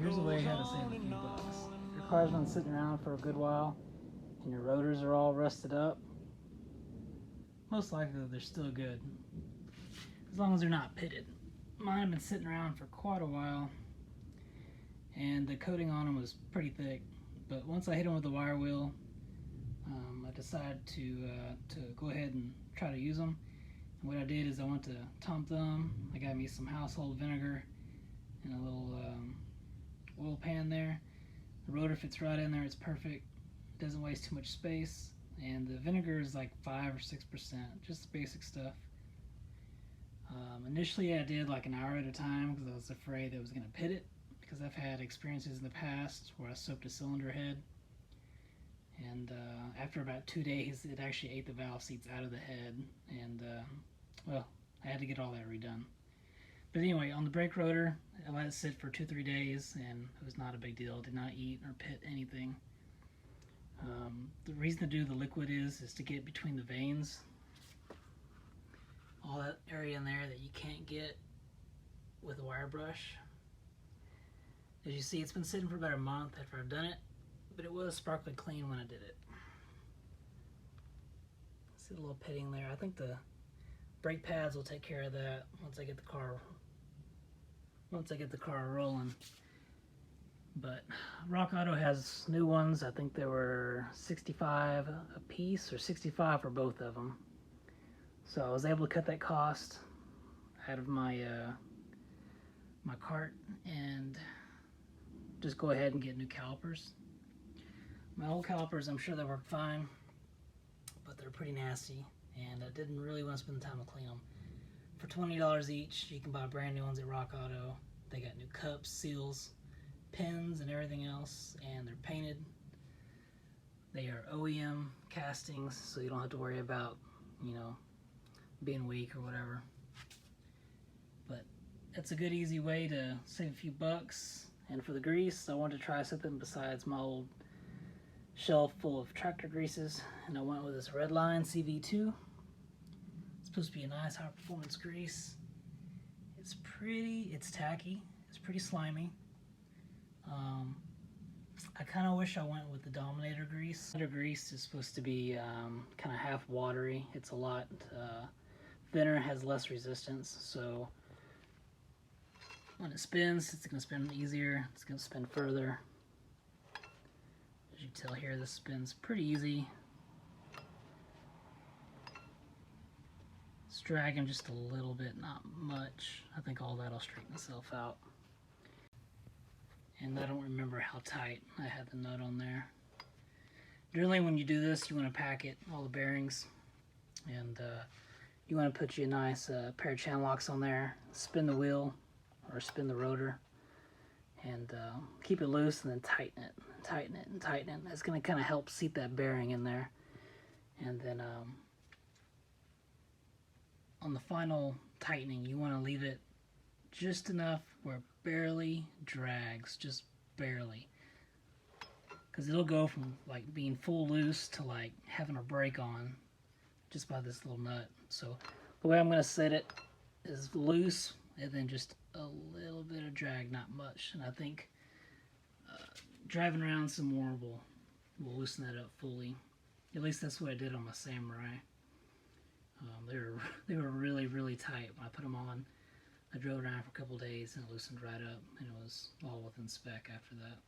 here's a way how to save a few bucks. Your car's been sitting around for a good while and your rotors are all rusted up. Most likely they're still good, as long as they're not pitted. Mine have been sitting around for quite a while and the coating on them was pretty thick, but once I hit them with the wire wheel, I decided to go ahead and try to use them. And what I did is I went to Tom Thumb. I got me some household vinegar and a little oil pan there. The rotor fits right in there, it's perfect. It doesn't waste too much space, and the vinegar is like 5 or 6%, just the basic stuff. Initially I did like an hour at a time because I was afraid I was going to pit it, because I've had experiences in the past where I soaked a cylinder head, and after about 2 days it actually ate the valve seats out of the head, and well, I had to get all that redone. But anyway, on the brake rotor, I let it sit for 2-3 days and it was not a big deal. It did not eat or pit anything. The reason to do the liquid is to get between the vanes, all that area in there that you can't get with a wire brush. As you see, it's been sitting for about a month after I've done it, but it was sparkly clean when I did it. See the little pitting there? I think the brake pads will take care of that once I get the car rolling. But Rock Auto has new ones. I think they were $65 a piece, or $65 for both of them. So I was able to cut that cost out of my my cart and just go ahead and get new calipers. My old calipers, I'm sure they work fine, but they're pretty nasty, and I didn't really want to spend the time to clean them. For $20 each, you can buy brand new ones at Rock Auto. They got new cups, seals, pins, and everything else, and they're painted. They are OEM castings, so you don't have to worry about, you know, being weak or whatever. But it's a good, easy way to save a few bucks. And for the grease, I wanted to try something besides my old shelf full of tractor greases, and I went with this Redline CV2. It's supposed to be a nice high performance grease. It's tacky, it's pretty slimy. I kind of wish I went with the Dominator grease. Dominator grease is supposed to be kind of half watery. It's a lot thinner, has less resistance, so when it spins, it's going to spin easier, it's going to spin further. As you can tell here, this spins pretty easy. It's dragging just a little bit, not much. I think all that'll straighten itself out. And I don't remember how tight I had the nut on there. Generally when you do this, you want to pack it, all the bearings, and you want to put you a nice pair of channel locks on there, spin the wheel or spin the rotor, and keep it loose, and then tighten it, tighten it, and tighten it. That's going to kind of help seat that bearing in there. And then on the final tightening, you want to leave it just enough where it barely drags, just barely, because it'll go from like being full loose to like having a brake on just by this little nut. So the way I'm going to set it is loose, and then just a little bit of drag, not much. And I think driving around some more will loosen that up fully. At least that's what I did on my Samurai. They were really, really tight when I put them on. I drove around for a couple days and it loosened right up, and it was all within spec after that.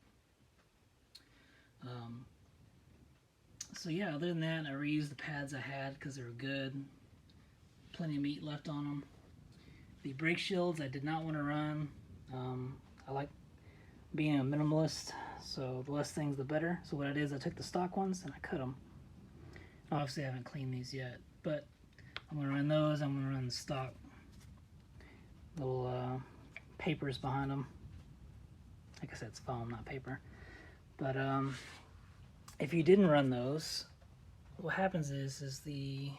So yeah, other than that, I reused the pads I had because they were good. Plenty of meat left on them. The brake shields I did not want to run. I like being a minimalist, so the less things the better. So what I did is I took the stock ones and I cut them. Obviously I haven't cleaned these yet, but I'm going to run those. I'm going to run the stock little papers behind them. Like I said, it's foam, not paper. But if you didn't run those, what happens is the,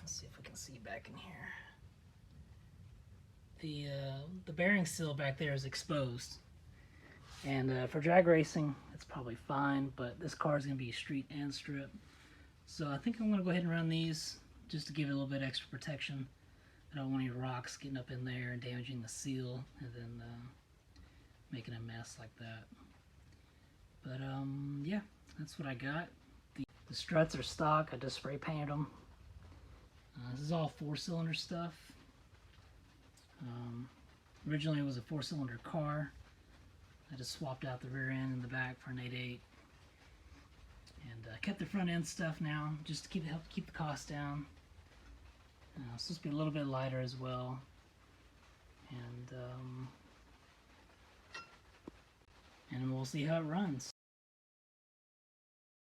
let's see if we can see back in here. The bearing seal back there is exposed, and for drag racing it's probably fine, but this car is going to be street and strip, so I think I'm going to go ahead and run these just to give it a little bit extra protection. I don't want any rocks getting up in there and damaging the seal, and then making a mess like that. But yeah, that's what I got. The struts are stock. I just spray painted them. This is all 4-cylinder stuff. Originally it was a 4-cylinder car. I just swapped out the rear end and the back for an 8.8. And kept the front end stuff now, just to help keep the cost down. It's supposed to be a little bit lighter as well. And we'll see how it runs.